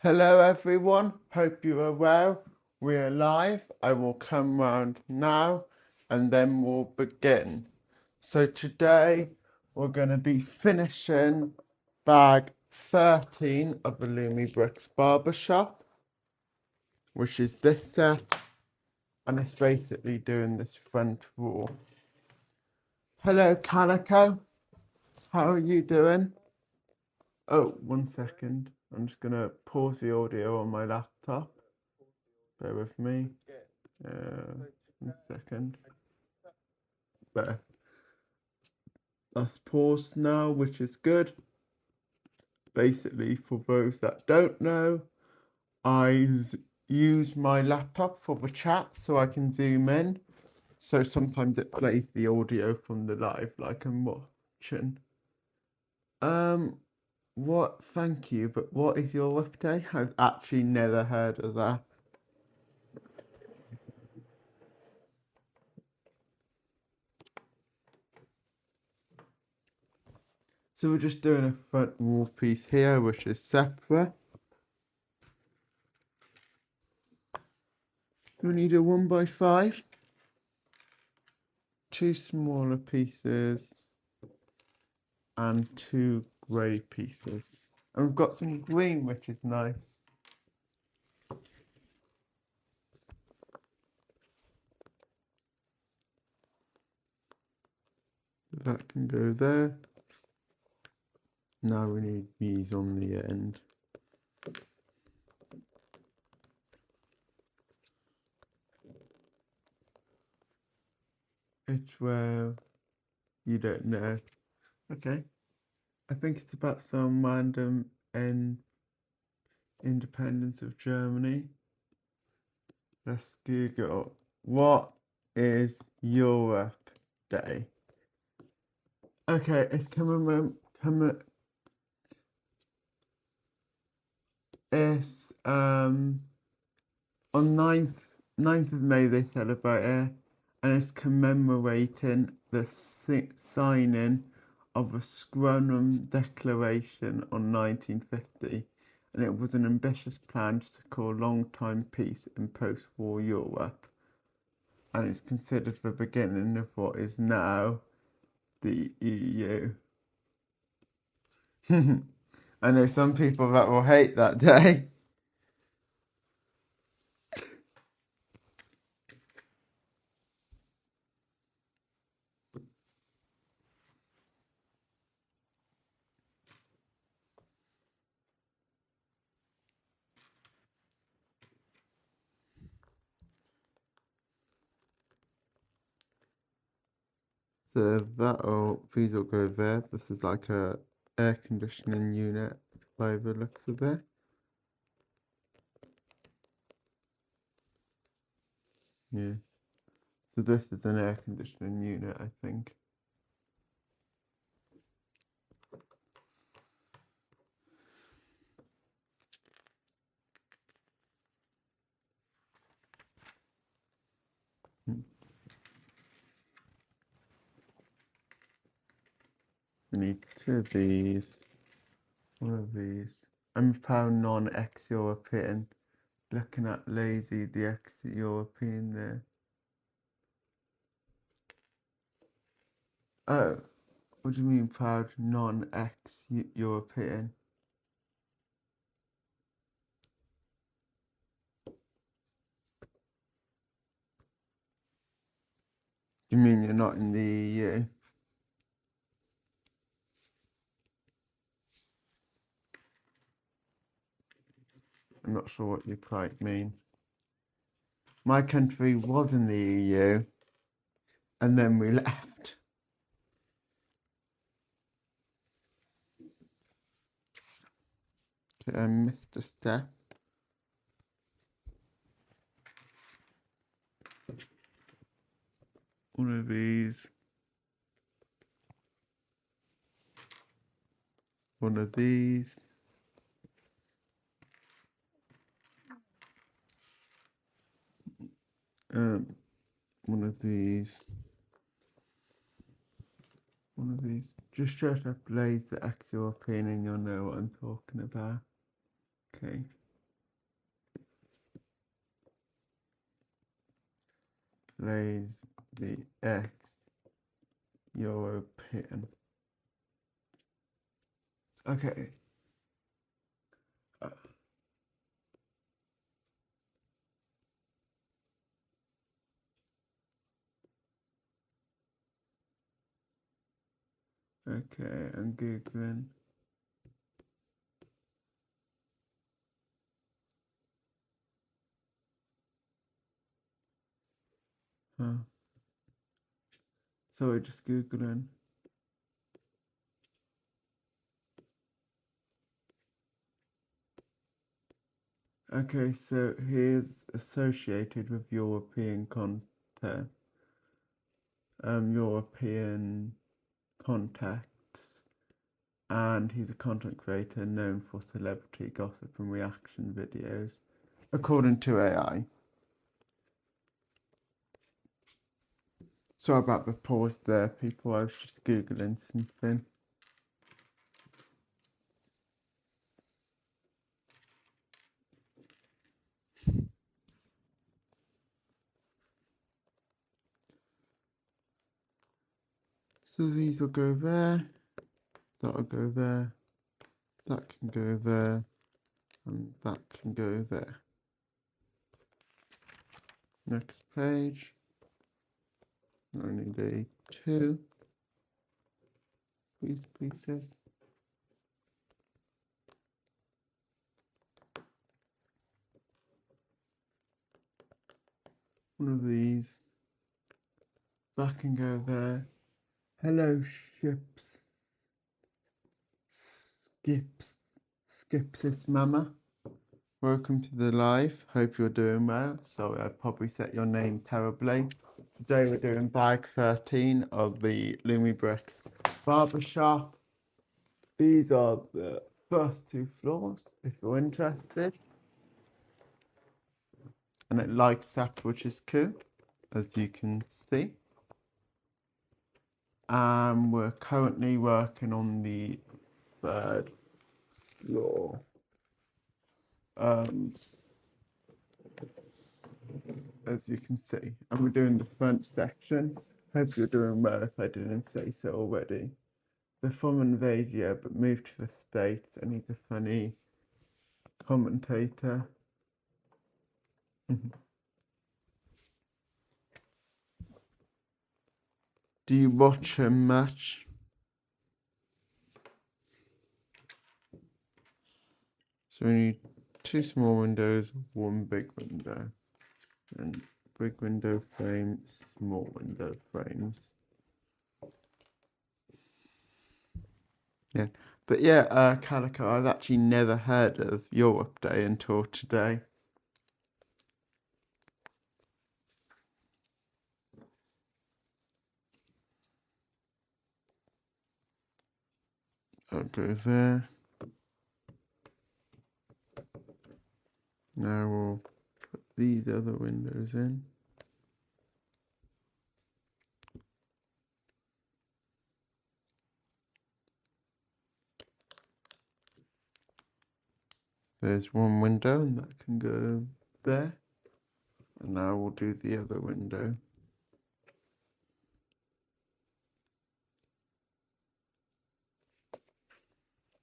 Hello everyone, hope you are well. We are live. I will come round now and then we'll begin. So today we're going to be finishing bag 13 of the Lumibricks Barbershop, which is this set, and it's basically doing this front wall. Hello Calico, how are you doing? Oh, 1 second. I'm just going to pause the audio on my laptop. Bear with me. 1 second. There. That's paused now, which is good. Basically, for those that don't know, I use my laptop for the chat so I can zoom in. So sometimes it plays the audio from the live like I'm watching. What? Thank you, but what is your update? I've actually never heard of that. So we're just doing a front wall piece here, which is separate. We need a 1x5, 2 smaller pieces, and 2 grey pieces. And we've got some green, which is nice. That can go there. Now we need these on the end. It's where you don't know. Okay. I think it's about some random independence of Germany. Let's Google. What is Europe Day? Okay, it's coming. It's on 9th of May they celebrate it, and it's commemorating the signing of the Scranum Declaration on 1950, and it was an ambitious plan to secure long-time peace in post-war Europe, and it's considered the beginning of what is now the EU. I know some people that will hate that day. So these will go there. This is like a air conditioning unit by the looks of it. Yeah. So this is an air conditioning unit, I think. I need 2 of these. 1 of these. I'm proud non-ex-European. Looking at Lazy, the ex-European there. Oh, what do you mean proud non-ex-European? Do you mean you're not in the EU? I'm not sure what you quite mean. My country was in the EU, and then we left. Okay, I missed a step. One of these. One of these. One of these. One of these. Just shut up, Blaze the ex-European, and you'll know what I'm talking about. Okay. displays the European. Okay. Okay, I'm Googling. Huh. Sorry, just Googling. Okay, so here's associated with European content, European contacts, and he's a content creator known for celebrity gossip and reaction videos, according to AI. Sorry about the pause there, people. I was just Googling something. So these will go there, that'll go there, that can go there, and that can go there. Next page. Only need 2 these pieces. One of these. That can go there. Hello, ships. Skipsis Mama. Welcome to the live. Hope you're doing well. Sorry, I've probably set your name terribly. Today we're doing bag 13 of the Lumibricks barbershop. These are the first 2 floors, if you're interested. And it lights up, which is cool, as you can see. We're currently working on the 3rd floor. As you can see, and we're doing the front section. Hope you're doing well if I didn't say so already. They're from Invadia but moved to the States, and he's a funny commentator. Do you watch him much? So we need 2 small windows, 1 big window, and big window frame, small window frames. Yeah, but yeah, Calico, I've actually never heard of Europe Day until today. I'll go there. Now we'll put these other windows in. There's 1 window, and that can go there. And now we'll do the other window.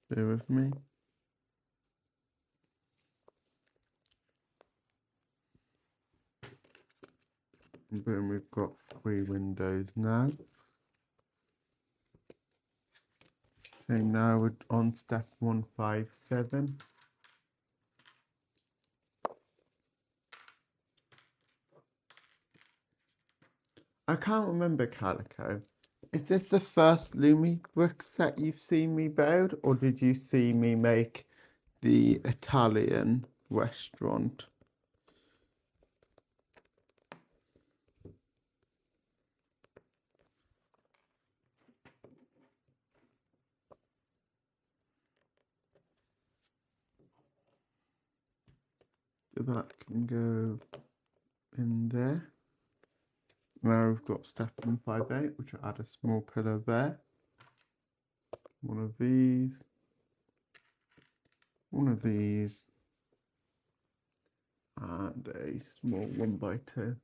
Bear with me. And boom, we've got 3 windows now. Okay, now we're on step 157. I can't remember, Calico. Is this the first Lumibricks set you've seen me build, or did you see me make the Italian restaurant? So that can go in there. Now we've got step 158, which will add a small pillar there. 1 of these. 1 of these. And a small 1x2.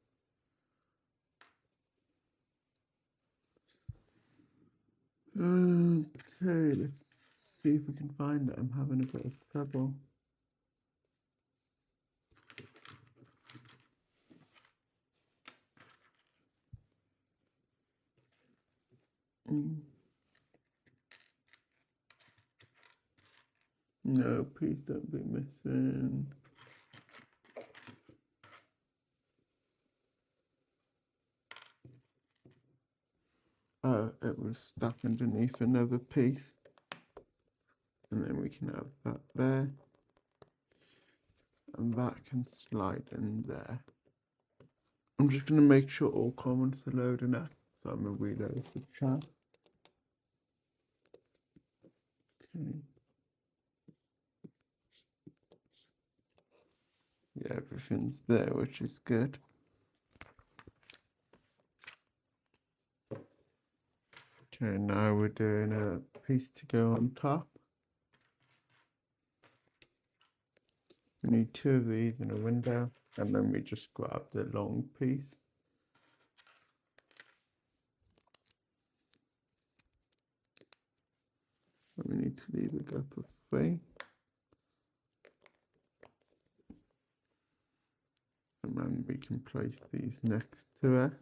Okay, let's see if we can find it. I'm having a bit of trouble. No, please don't be missing. Oh, it was stuck underneath another piece. And then we can have that there. And that can slide in there. I'm just going to make sure all comments are loading up. So I'm going to reload the chat. Okay. Yeah, everything's there, which is good. Okay, now we're doing a piece to go on top. We need 2 of these in a window, and then we just grab the long piece. And we need to leave a gap of 3. And then we can place these next to it.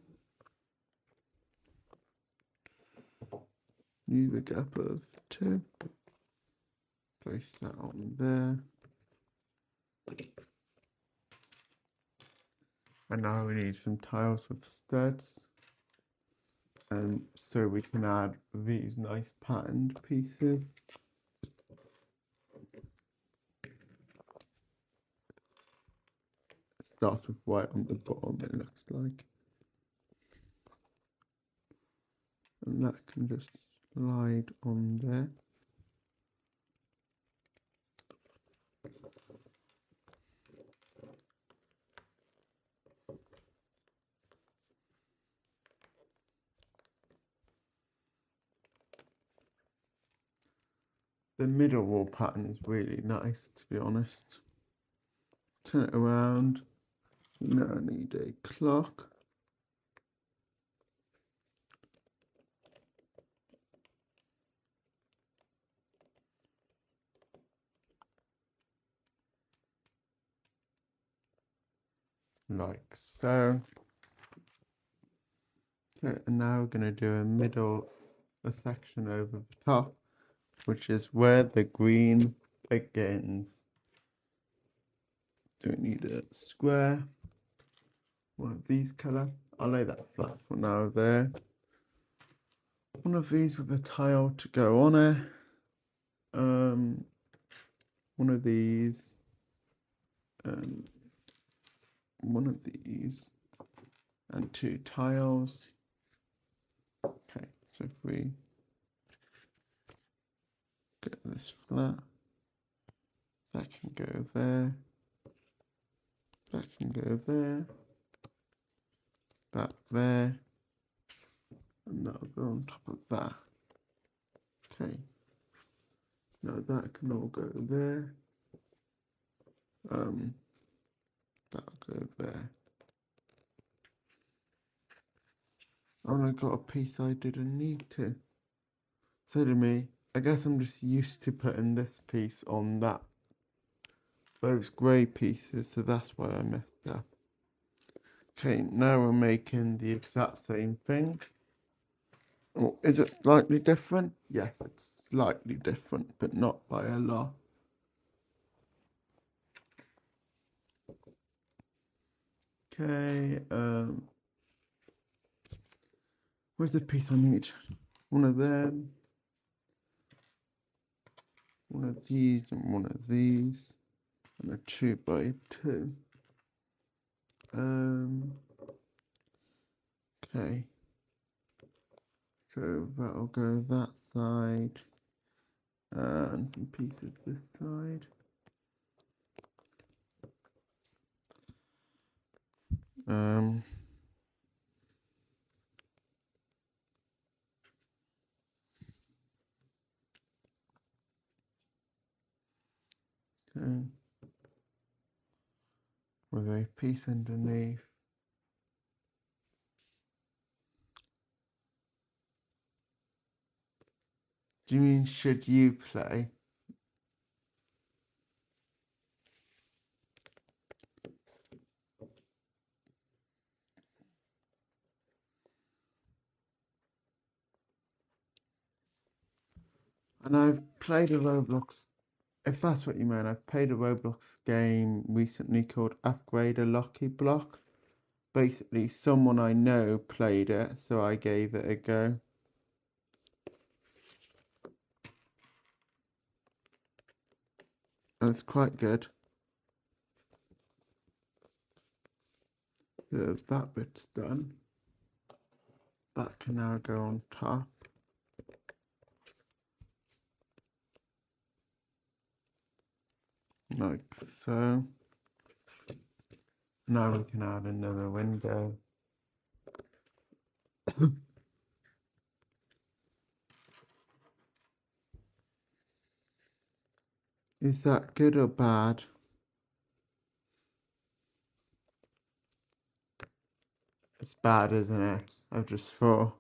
Leave a gap of 2. Place that on there. And now we need some tiles with studs. And so we can add these nice patterned pieces. Start with white on the bottom, it looks like. And that can just slide on there. The middle wall pattern is really nice, to be honest. Turn it around. Now I need a clock. Like so. Okay, and now we're going to do a section over the top, which is where the green begins. Do we need a square? One of these colour. I'll lay that flat for now there. One of these with a tile to go on it. One of these. One of these. And 2 tiles. Okay, so if we get this flat, that can go there. That can go there. That there. And that'll go on top of that. Okay. Now that can all go there. That'll go there. I only got a piece I didn't need to. So to me, I guess I'm just used to putting this piece on that. Those grey pieces, so that's why I messed up. Okay, now we're making the exact same thing. Oh, is it slightly different? Yes, it's slightly different, but not by a lot. Okay, where's the piece I need? One of them, one of these, and one of these, and a 2x2. Okay. So that'll go that side, and some pieces this side. Okay. With a piece underneath. Do you mean should you play? And I've played a Roblox, if that's what you mean, I've played a Roblox game recently called Upgrade a Lucky Block. Basically, someone I know played it, so I gave it a go. And it's quite good. So that bit's done. That can now go on top. Like so. Now we can add another window. Is that good or bad? It's bad, isn't it? I've just thought.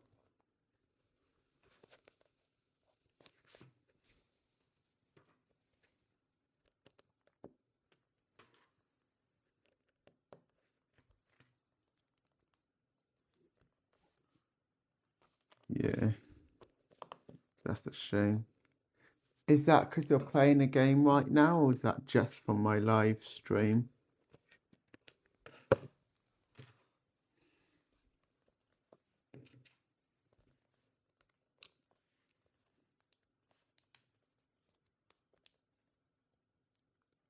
Yeah, that's a shame. Is that because you're playing a game right now, or is that just from my live stream?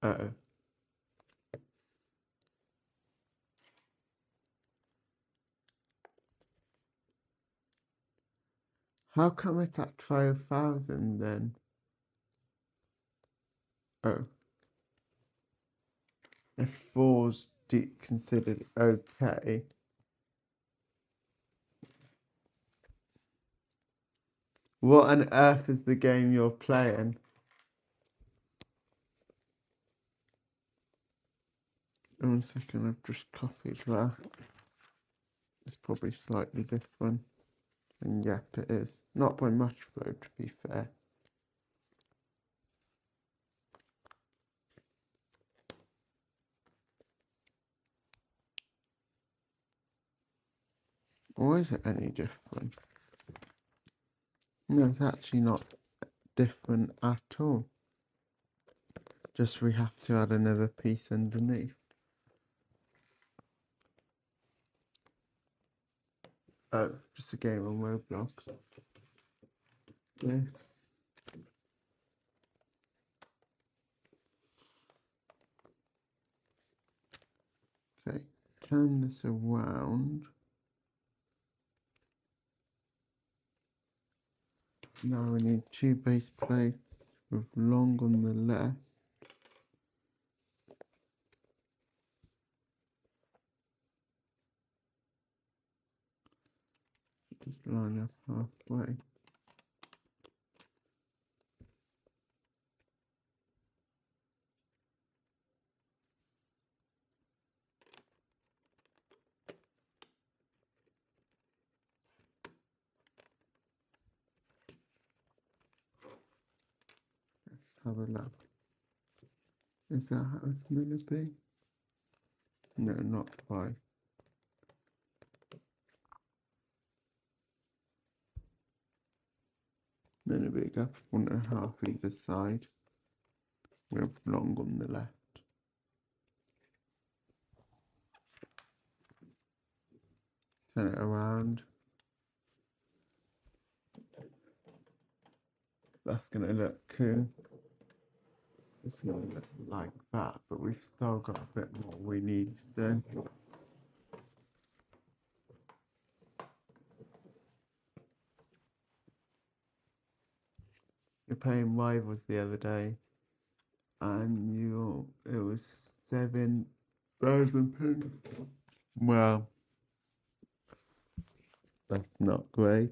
Oh. How come it's at 12,000 then? Oh. If four's considered okay. What on earth is the game you're playing? One second, I've just copied that. It's probably slightly different. And yep, it is. Not by much though, to be fair. Or is it any different? No, it's actually not different at all. Just we have to add another piece underneath. Oh, just a game on Roblox. Yeah. Okay, turn this around. Now we need two base plates with long on the left. Just line up halfway. Let's have a look. Is that how it's going to be? No, not quite. Then a big up 1.5 either side with long on the left. Turn it around. That's going to look cool. It's going to look like that, but we've still got a bit more we need to do. You're playing Rivals the other day, and it was 7,000 pounds. Well, that's not great.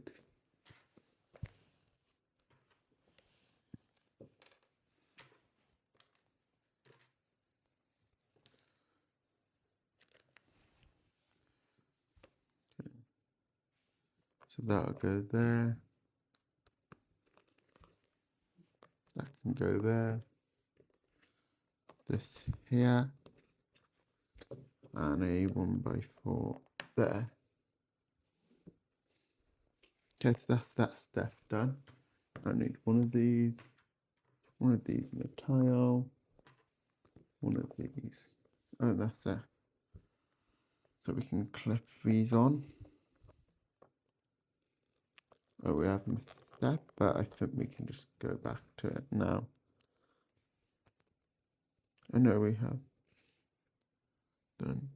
So that'll go there. can go there. This here. And a 1x4 there. Okay, so that's that step done. I need one of these in a tile, one of these. Oh, that's it. So we can clip these on. Oh, we have missed a step, but I think we can just go back to it now. I know we have done.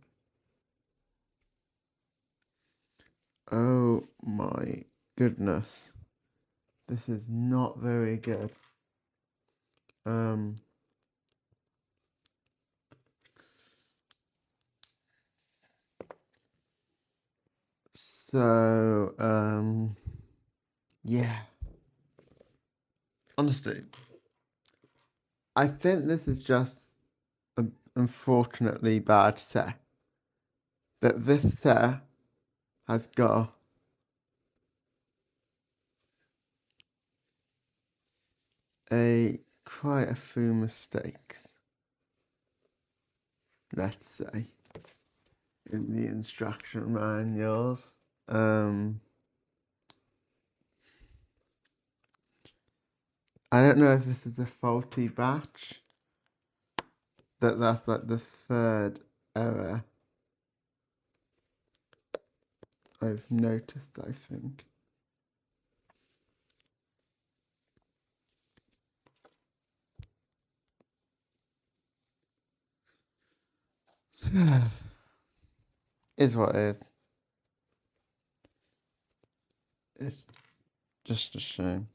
Oh my goodness. This is not very good. Yeah. Honestly, I think this is just an unfortunately bad set. But this set has got quite a few mistakes, let's say, in the instruction manuals. I don't know if this is a faulty batch. That's like the third error I've noticed, I think. Is what it is. It's just a shame.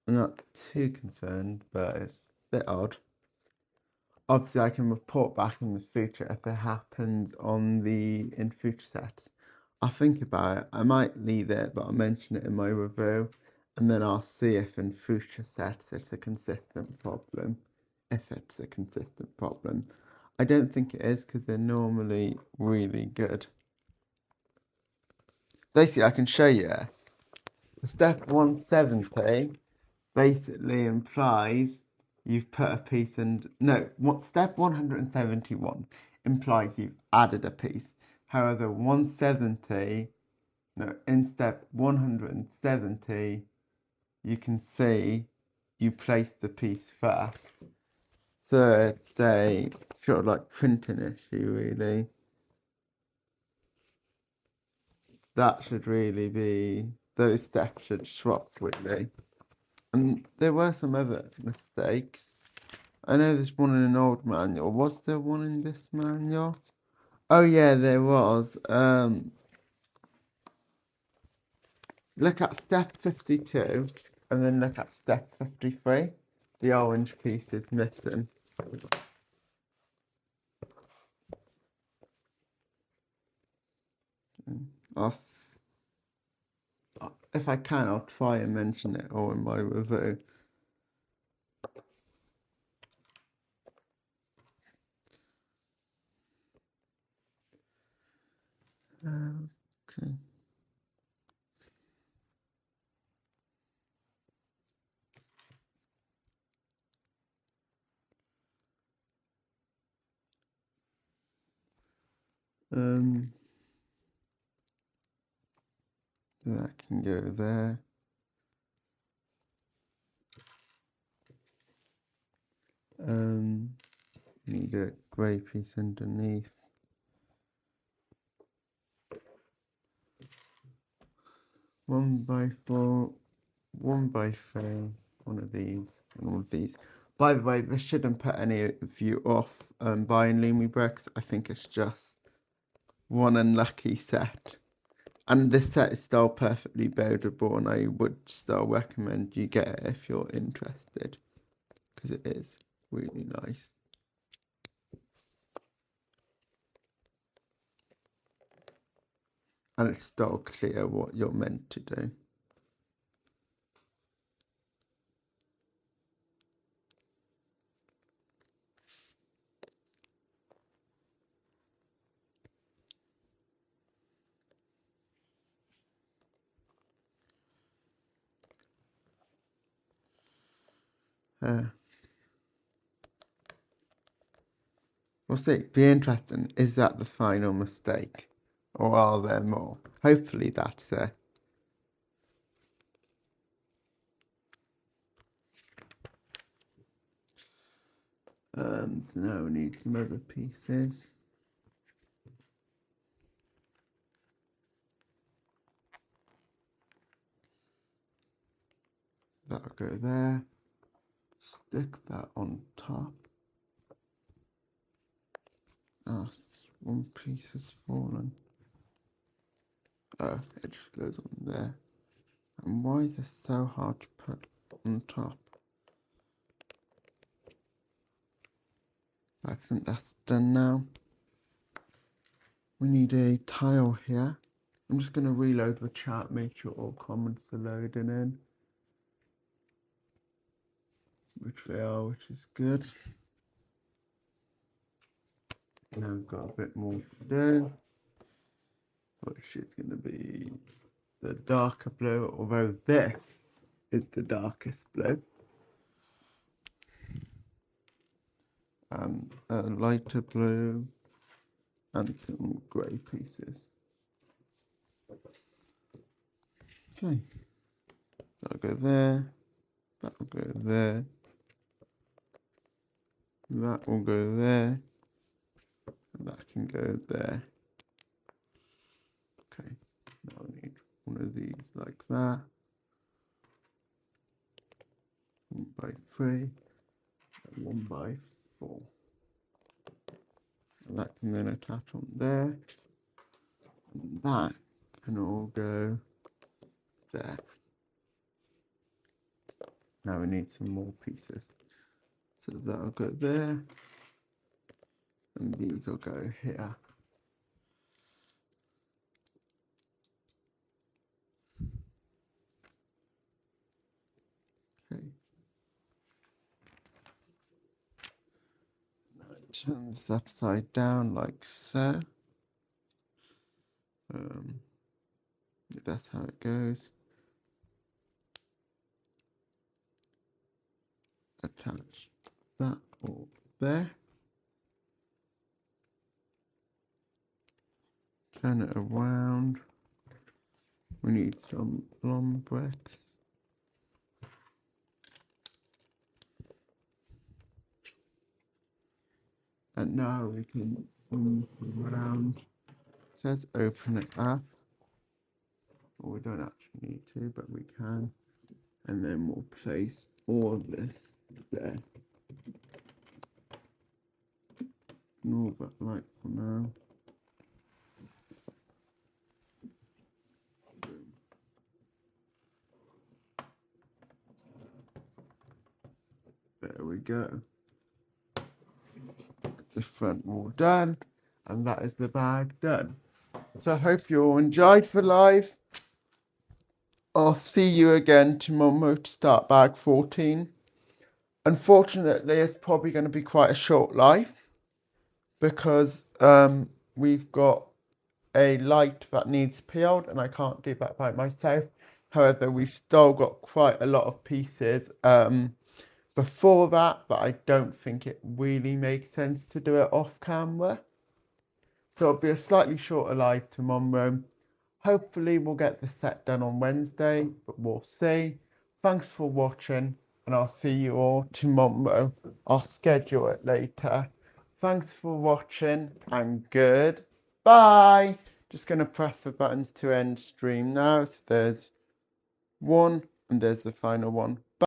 I'm not too concerned, but it's a bit odd. Obviously, I can report back in the future if it happens in future sets. I'll think about it. I might leave it, but I'll mention it in my review, and then I'll see if in future sets it's a consistent problem. If it's a consistent problem, I don't think it is because they're normally really good. Basically, I can show you. Step 170 basically implies you've put a piece step 171 implies you've added a piece. However, in step 170, you can see you placed the piece first. So it's a sort of like printing issue, really. That should really be, those steps should swap, really. And there were some other mistakes. I know there's one in an old manual. Was there one in this manual? Oh yeah, there was. Look at step 52 and then look at step 53. The orange piece is missing. If I can, I'll try and mention it all in my review. Okay. That can go there. Need a grey piece underneath. One by four, 1x3, one of these, and one of these. By the way, this shouldn't put any of you off buying Lumibricks. I think it's just one unlucky set. And this set is still perfectly buildable, and I would still recommend you get it if you're interested, because it is really nice. And it's still clear what you're meant to do. We'll see. Be interesting. Is that the final mistake? Or are there more? Hopefully that's it. So now we need some other pieces. That'll go there. Stick that on top. Oh, one piece has fallen. Oh, it just goes on there. And why is this so hard to put on top? I think that's done now. We need a tile here. I'm just going to reload the chat, make sure all comments are loading in. Which they are, which is good. Now we've got a bit more to do, which is going to be the darker blue, although this is the darkest blue. And a lighter blue and some grey pieces. Okay, that'll go there, that'll go there, that will go there, and that can go there. Okay, now I need one of these like that. 1x3 and 1x4. And that can then attach on there. And that can all go there. Now we need some more pieces. So that'll go there. And these will go here. Okay. Now turn this upside down like so. That's how it goes. Attach that all there. Turn it around. We need some Lumibricks. And now we can move around. It says open it up. Well, we don't actually need to, but we can. And then we'll place all of this there. Ignore that light for now. There we go. The front wall done, and that is the bag done. So I hope you all enjoyed the live. I'll see you again tomorrow to start bag 14. Unfortunately, it's probably going to be quite a short live because we've got a light that needs peeled and I can't do that by myself. However, we've still got quite a lot of pieces before that, but I don't think it really makes sense to do it off camera. So it'll be a slightly shorter live tomorrow. Hopefully we'll get the set done on Wednesday, but we'll see. Thanks for watching, and I'll see you all tomorrow. I'll schedule it later. Thanks for watching, and goodbye. Just going to press the buttons to end stream now. So there's one, and there's the final one.